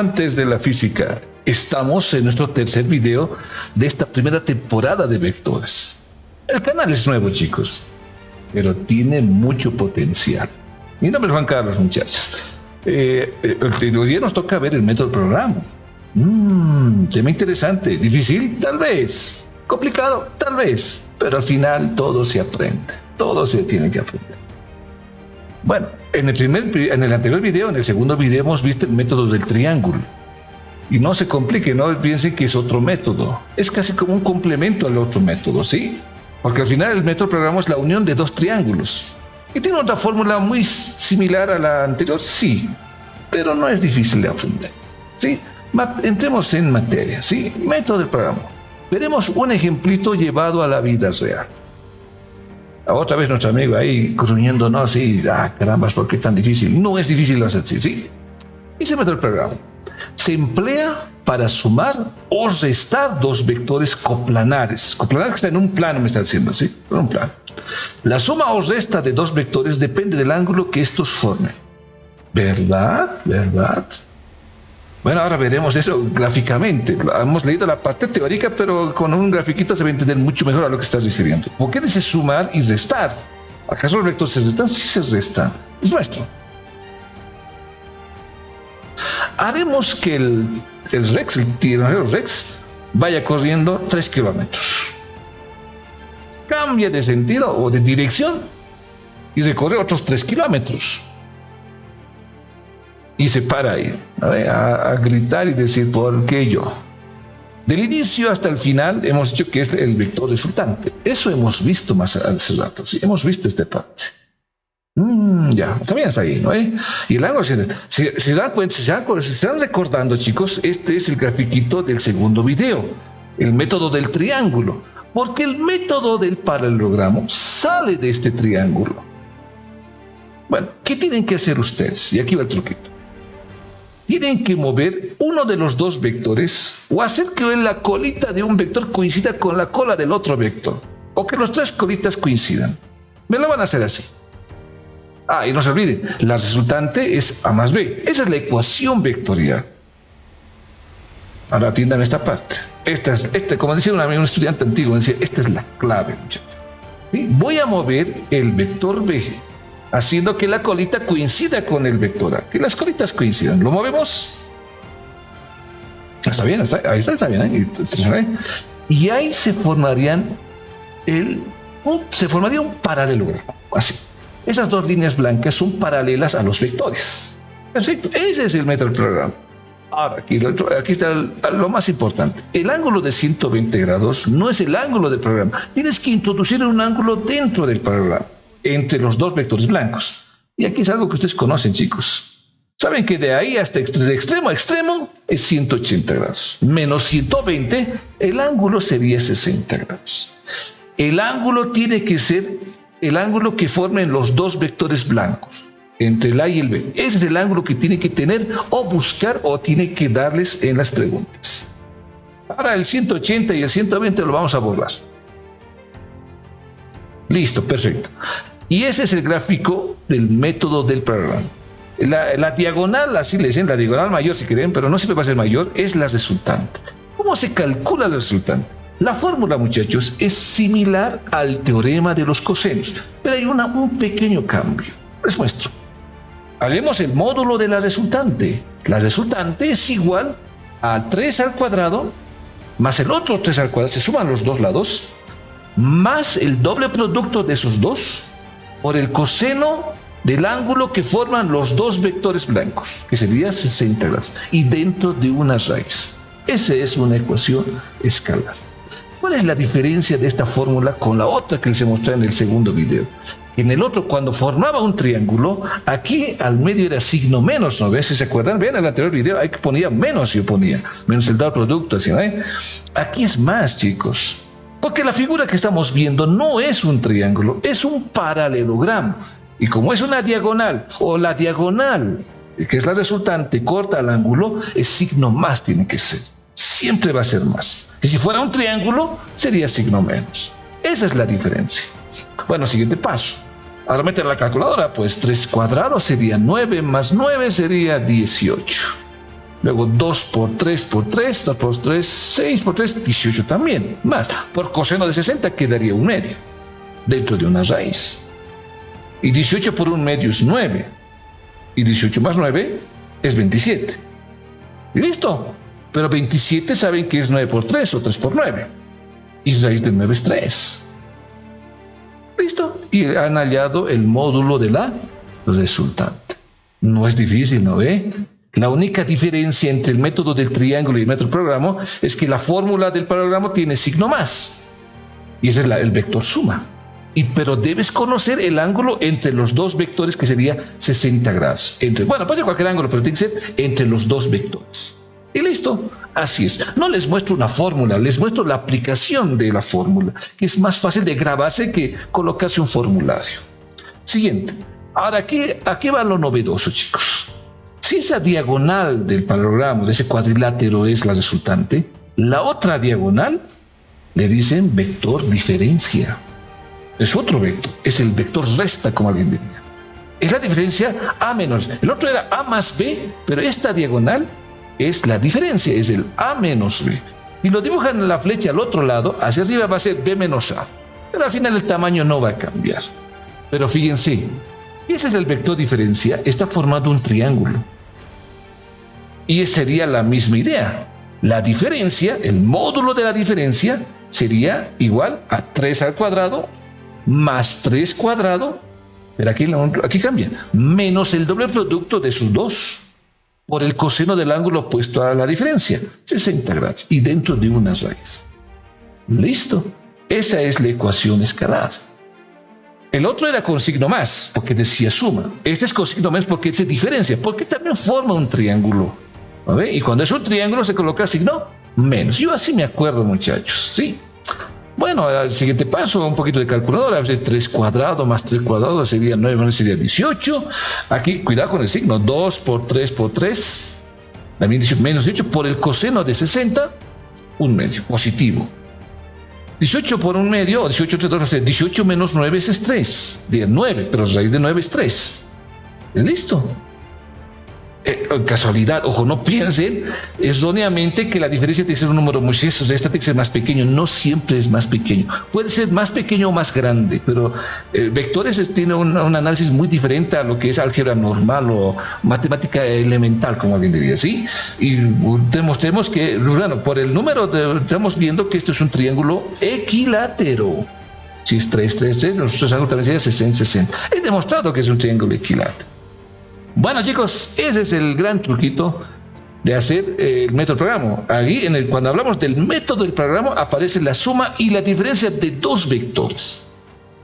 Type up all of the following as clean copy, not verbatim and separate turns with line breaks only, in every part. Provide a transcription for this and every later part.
amantes de la física, estamos en nuestro tercer video de esta primera temporada de Vectores. El canal es nuevo, chicos, pero tiene mucho potencial. Mi nombre es Juan Carlos, muchachos. Hoy día nos toca ver el método programa. Tema interesante, difícil, tal vez, complicado, tal vez, pero al final todo se aprende, todo se tiene que aprender. Bueno, en el anterior video, en el segundo video, hemos visto el método del triángulo. Y no se complique, no piensen que es otro método. Es casi como un complemento al otro método, ¿sí? Porque al final el método programa es la unión de dos triángulos. ¿Y tiene otra fórmula muy similar a la anterior? Sí, pero no es difícil de aprender, ¿sí? Entremos en materia, ¿sí? Método del programa. Veremos un ejemplito llevado a la vida real. Otra vez nuestro amigo ahí gruñéndonos, sí, carambas, ¿por qué tan difícil? No es difícil, lo hace así, ¿sí? Y se mete el programa. Se emplea para sumar o restar dos vectores coplanares. Coplanares que están en un plano, me está diciendo, ¿sí? En un plano. La suma o resta de dos vectores depende del ángulo que estos formen. ¿Verdad? ¿Verdad? Bueno, ahora veremos eso gráficamente. Hemos leído la parte teórica, pero con un grafiquito se va a entender mucho mejor a lo que estás refiriendo. ¿Por qué dice sumar y restar? ¿Acaso los vectores se restan? Sí se restan. Es nuestro. Haremos que el tiranosaurio Rex, vaya corriendo 3 kilómetros. Cambia de sentido o de dirección y recorre otros 3 kilómetros. Y se para ahí, a gritar y decir, ¿por qué yo? Del inicio hasta el final hemos dicho que es el vector resultante. Eso hemos visto más hace rato, ¿sí? Hemos visto esta parte. Ya, también está ahí, ¿no? Y el ángulo, se dan cuenta, se están recordando, chicos, este es el grafiquito del segundo video, el método del triángulo, porque el método del paralelogramo sale de este triángulo. Bueno, ¿qué tienen que hacer ustedes? Y aquí va el truquito. Tienen que mover uno de los dos vectores o hacer que la colita de un vector coincida con la cola del otro vector, o que las tres colitas coincidan. Me lo van a hacer así. Y no se olviden, la resultante es A más B. Esa es la ecuación vectorial. Ahora atiendan esta parte. Como decía un estudiante antiguo, decía, esta es la clave, muchachos. ¿Sí? Voy a mover el vector B, haciendo que la colita coincida con el vector A. Que las colitas coincidan. ¿Lo movemos? Está bien, está bien. Y ahí se formaría un paralelogramo, así. Esas dos líneas blancas son paralelas a los vectores. Perfecto, ese es el método del programa. Ahora, aquí está lo más importante. El ángulo de 120 grados no es el ángulo del programa. Tienes que introducir un ángulo dentro del programa, entre los dos vectores blancos. Y aquí es algo que ustedes conocen, chicos. Saben que de ahí hasta de extremo a extremo es 180 grados. Menos 120, el ángulo sería 60 grados. El ángulo tiene que ser el ángulo que formen los dos vectores blancos, entre el A y el B. Ese es el ángulo que tiene que tener o buscar o tiene que darles en las preguntas. Ahora el 180 y el 120 lo vamos a borrar. Listo, perfecto. Y ese es el gráfico del método del programa. La diagonal, así le dicen, la diagonal mayor si quieren, pero no siempre va a ser mayor, es la resultante. ¿Cómo se calcula la resultante? La fórmula, muchachos, es similar al teorema de los cosenos, pero hay un pequeño cambio. Les muestro. Haremos el módulo de la resultante. La resultante es igual a 3 al cuadrado más el otro 3 al cuadrado, se suman los dos lados, más el doble producto de esos dos por el coseno del ángulo que forman los dos vectores blancos, que sería 60 grados, y dentro de una raíz. Esa es una ecuación escalar. ¿Cuál es la diferencia de esta fórmula con la otra que les he mostrado en el segundo video? En el otro, cuando formaba un triángulo, aquí al medio era signo menos, ¿no ven? Si se acuerdan, vean el anterior video, ahí ponía menos, yo ponía, menos el doble producto, así, ¿no? Aquí es más, chicos, porque la figura que estamos viendo no es un triángulo, es un paralelogramo. Y como es una diagonal, o la diagonal, que es la resultante, corta al ángulo, el signo más tiene que ser. Siempre va a ser más. Y si fuera un triángulo, sería signo menos. Esa es la diferencia. Bueno, siguiente paso. Ahora meter la calculadora, pues 3 cuadrados sería 9, más 9 sería 18. Luego 2 por 3 por 3, 2 por 3, 6 por 3, 18 también. Más, por coseno de 60 quedaría 1/2 dentro de una raíz. Y 18 por 1/2 es 9. Y 18 más 9 es 27. Y listo. Pero 27 saben que es 9 por 3 o 3 por 9. Y raíz de 9 es 3. Listo. Y han hallado el módulo de la resultante. No es difícil, ¿no ve? La única diferencia entre el método del triángulo y el método del paralogramo es que la fórmula del paralogramo tiene signo más. Y ese es el vector suma. Pero debes conocer el ángulo entre los dos vectores, que sería 60 grados. Bueno, puede ser cualquier ángulo, pero tiene que ser entre los dos vectores. Y listo, así es. No les muestro una fórmula, les muestro la aplicación de la fórmula, que es más fácil de grabarse que colocarse un formulario. Siguiente. Ahora, aquí va lo novedoso, chicos. Si esa diagonal del paralogramo, de ese cuadrilátero, es la resultante, la otra diagonal le dicen vector diferencia. Es otro vector, es el vector resta, como alguien diría. Es la diferencia A menos. El otro era A más B, pero esta diagonal es la diferencia, es el A menos B. Y lo dibujan en la flecha al otro lado, hacia arriba va a ser B menos A. Pero al final el tamaño no va a cambiar. Pero fíjense, ese es el vector diferencia, está formando un triángulo. Y sería la misma idea. La diferencia, el módulo de la diferencia, sería igual a 3 al cuadrado más 3 cuadrado, pero aquí cambia, menos el doble producto de sus dos, por el coseno del ángulo opuesto a la diferencia, 60 grados, y dentro de una raíz. Listo. Esa es la ecuación escalar. El otro era con signo más, porque decía suma. Este es con signo menos porque se diferencia, porque también forma un triángulo. ¿Ve? Y cuando es un triángulo se coloca signo menos. Yo así me acuerdo, muchachos. Sí. Bueno, al siguiente paso, un poquito de calculadora. 3 cuadrados más 3 cuadrados sería 9, sería 18. Aquí, cuidado con el signo. 2 por 3 por 3. También menos 18 por el coseno de 60, 1/2, positivo. 18 por 1/2, o 18 entre 2, 18 menos 9 es 3. 9, pero raíz de 9 es 3. ¿Listo? Casualidad, ojo, no piensen erróneamente que la diferencia tiene que ser un número muy exceso, esta tiene que ser más pequeño. No siempre es más pequeño, puede ser más pequeño o más grande, pero vectores tiene un análisis muy diferente a lo que es álgebra normal o matemática elemental, como alguien diría, ¿sí? Y demostremos que, bueno, por el número estamos viendo que esto es un triángulo equilátero. Si es 3, 3, 3, los tres ángulos también serían 60, 60. He demostrado que es un triángulo equilátero. Bueno, chicos, ese es el gran truquito de hacer el método del paralogramo. Aquí, cuando hablamos del método del paralogramo, aparece la suma y la diferencia de dos vectores.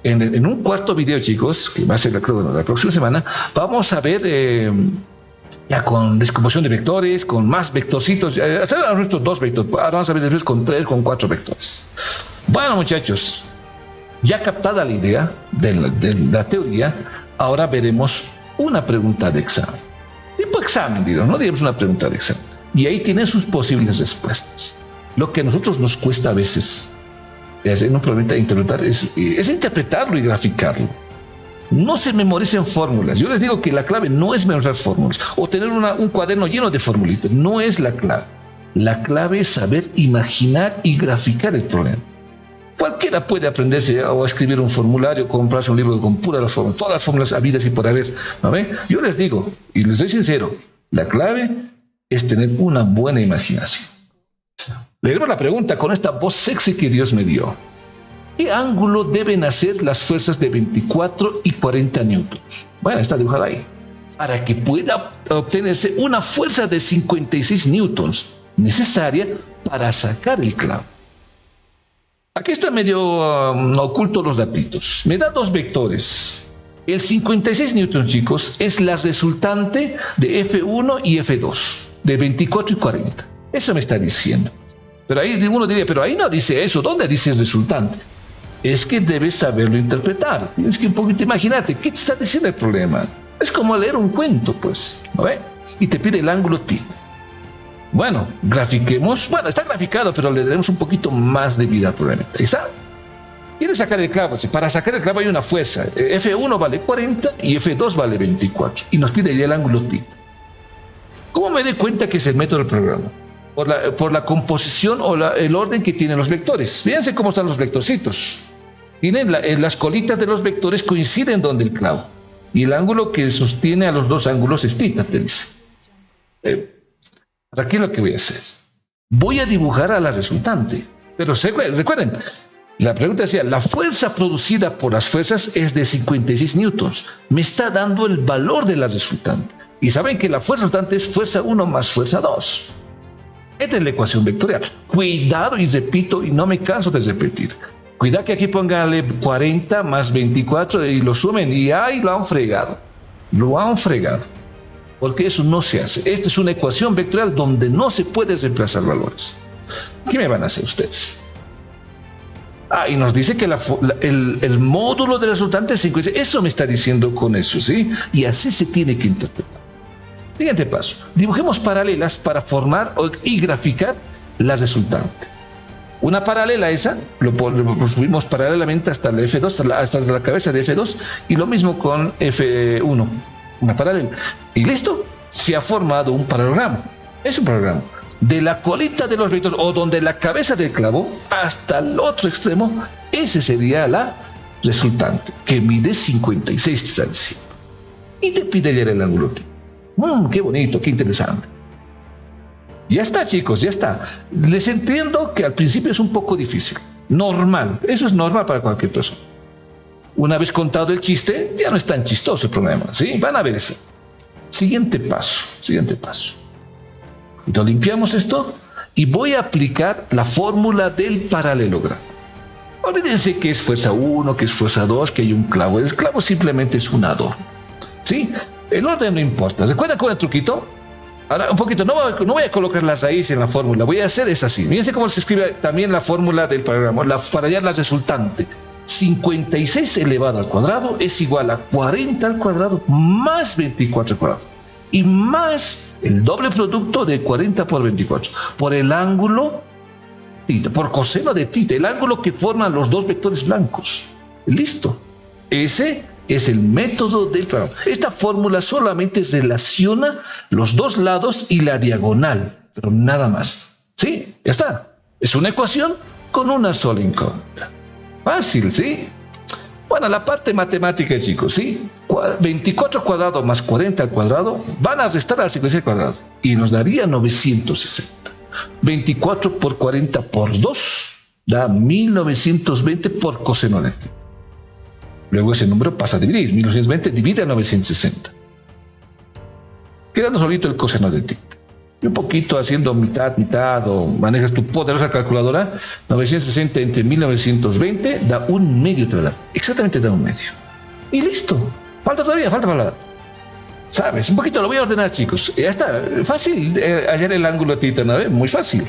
En un cuarto video, chicos, que va a ser la próxima semana, vamos a ver ya con descomposición de vectores, con más vectorcitos, hacer nuestros dos vectores. Ahora vamos a ver después con 3, con 4 vectores. Bueno, muchachos, ya captada la idea de la teoría, ahora veremos una pregunta de examen. Tipo examen, digo, no digamos una pregunta de examen. Y ahí tienen sus posibles respuestas. Lo que a nosotros nos cuesta a veces en un problema de interpretar es interpretarlo y graficarlo. No se memoricen fórmulas. Yo les digo que la clave no es memorizar fórmulas o tener un cuaderno lleno de formulitas. No es la clave. La clave es saber imaginar y graficar el problema. Cualquiera puede aprenderse o escribir un formulario, comprarse un libro con puras fórmulas, todas las fórmulas habidas y por haber. ¿No ve? Yo les digo, y les soy sincero, la clave es tener una buena imaginación. Leemos la pregunta con esta voz sexy que Dios me dio. ¿Qué ángulo deben hacer las fuerzas de 24 y 40 newtons? Bueno, está dibujada ahí. Para que pueda obtenerse una fuerza de 56 newtons necesaria para sacar el clavo. Aquí está medio oculto los datitos. Me da dos vectores. El 56 newtons, chicos, es la resultante de F1 y F2, de 24 y 40. Eso me está diciendo. Pero ahí uno diría, pero ahí no dice eso. ¿Dónde dice el resultante? Es que debes saberlo interpretar. Tienes que un poquito imaginarte, ¿qué te está diciendo el problema? Es como leer un cuento, pues, ¿no ve? Y te pide el ángulo θ. Bueno, grafiquemos. Bueno, está graficado, pero le daremos un poquito más de vida al problema. Ahí está. Quieres sacar el clavo. Para sacar el clavo hay una fuerza. F1 vale 40 y F2 vale 24. Y nos pide ya el ángulo θ. ¿Cómo me doy cuenta que es el método del programa? Por la composición o el orden que tienen los vectores. Fíjense cómo están los vectorcitos. Tienen las colitas de los vectores coinciden donde el clavo. Y el ángulo que sostiene a los dos ángulos es θ, te dice. Aquí es lo que voy a hacer. Voy a dibujar a la resultante. Pero recuerden, la pregunta decía, la fuerza producida por las fuerzas es de 56 newtons. Me está dando el valor de la resultante. Y saben que la fuerza resultante es fuerza 1 más fuerza 2. Esta es la ecuación vectorial. Cuidado, y repito, y no me canso de repetir. Cuidado que aquí póngale 40 más 24 y lo sumen y ¡ay! Lo han fregado. Lo han fregado. Porque eso no se hace. Esta es una ecuación vectorial donde no se puede reemplazar valores. ¿Qué me van a hacer ustedes? Y nos dice que el módulo del resultante es 56. Eso me está diciendo con eso, ¿sí? Y así se tiene que interpretar. Siguiente paso. Dibujemos paralelas para formar y graficar la resultante. Una paralela esa, lo subimos paralelamente hasta la F2, hasta la cabeza de F2, y lo mismo con F1, una paralela. Y listo, se ha formado un paralelogramo. Es un paralelogramo. De la colita de los vectores, o donde la cabeza del clavo, hasta el otro extremo, ese sería la resultante, que mide 56, te está diciendo. Y te pide hallar el ángulo. Qué bonito, qué interesante. Ya está, chicos, ya está. Les entiendo que al principio es un poco difícil. Normal, eso es normal para cualquier persona. Una vez contado el chiste, ya no es tan chistoso el problema, ¿sí? Van a ver eso. Siguiente paso. Entonces limpiamos esto y voy a aplicar la fórmula del paralelogramo. Olvídense que es fuerza 1, que es fuerza 2, que hay un clavo. El clavo simplemente es un adorno, ¿sí? El orden no importa. ¿Recuerdan con el truquito? Ahora, un poquito, no voy a colocar las raíces en la fórmula, voy a hacer es así. Fíjense cómo se escribe también la fórmula del paralelogramo, para hallar la resultante. 56 elevado al cuadrado es igual a 40 al cuadrado más 24 al cuadrado. Y más el doble producto de 40 por 24. Por el ángulo θ, por coseno de θ, el ángulo que forman los dos vectores blancos. Listo. Ese es el método del paralelogramo. Esta fórmula solamente relaciona los dos lados y la diagonal, pero nada más. ¿Sí? Ya está. Es una ecuación con una sola incógnita. Fácil, ¿sí? Bueno, la parte matemática, chicos, ¿sí? 24 al cuadrado más 40 al cuadrado van a restar al 56 al cuadrado y nos daría 960. 24 por 40 por 2 da 1920 por coseno de θ. Luego ese número pasa a dividir. 1920 divide a 960. Quedando solito el coseno de θ. Y un poquito haciendo mitad, o manejas tu poderosa calculadora, 960 entre 1920 da un medio, ¿verdad? Exactamente da un medio. Y listo. Falta todavía, falta. ¿Sabes? Un poquito lo voy a ordenar, chicos. Ya está. Fácil hallar el ángulo θ, ¿no? Muy fácil.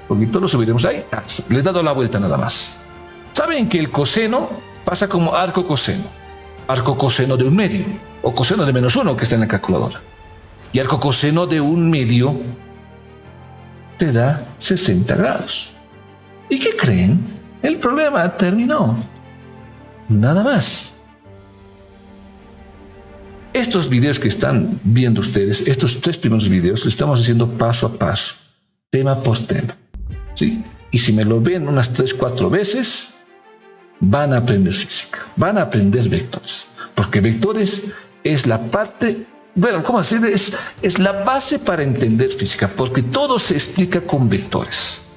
Un poquito lo subiremos ahí. Le he dado la vuelta nada más. ¿Saben que el coseno pasa como arco coseno de un medio, o coseno de -1 que está en la calculadora? Y arco coseno de un medio te da 60 grados. ¿Y qué creen? El problema terminó. Nada más. Estos videos que están viendo ustedes, estos 3 primeros videos, lo estamos haciendo paso a paso, tema por tema, ¿sí? Y si me lo ven unas 3, 4 veces, van a aprender física, van a aprender vectores, porque vectores es la parte, bueno, ¿cómo decir? Es la base para entender física, porque todo se explica con vectores.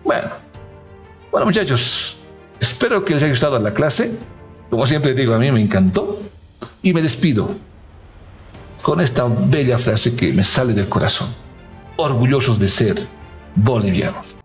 Bueno, muchachos, espero que les haya gustado la clase. Como siempre digo, a mí me encantó y me despido con esta bella frase que me sale del corazón. Orgullosos de ser bolivianos.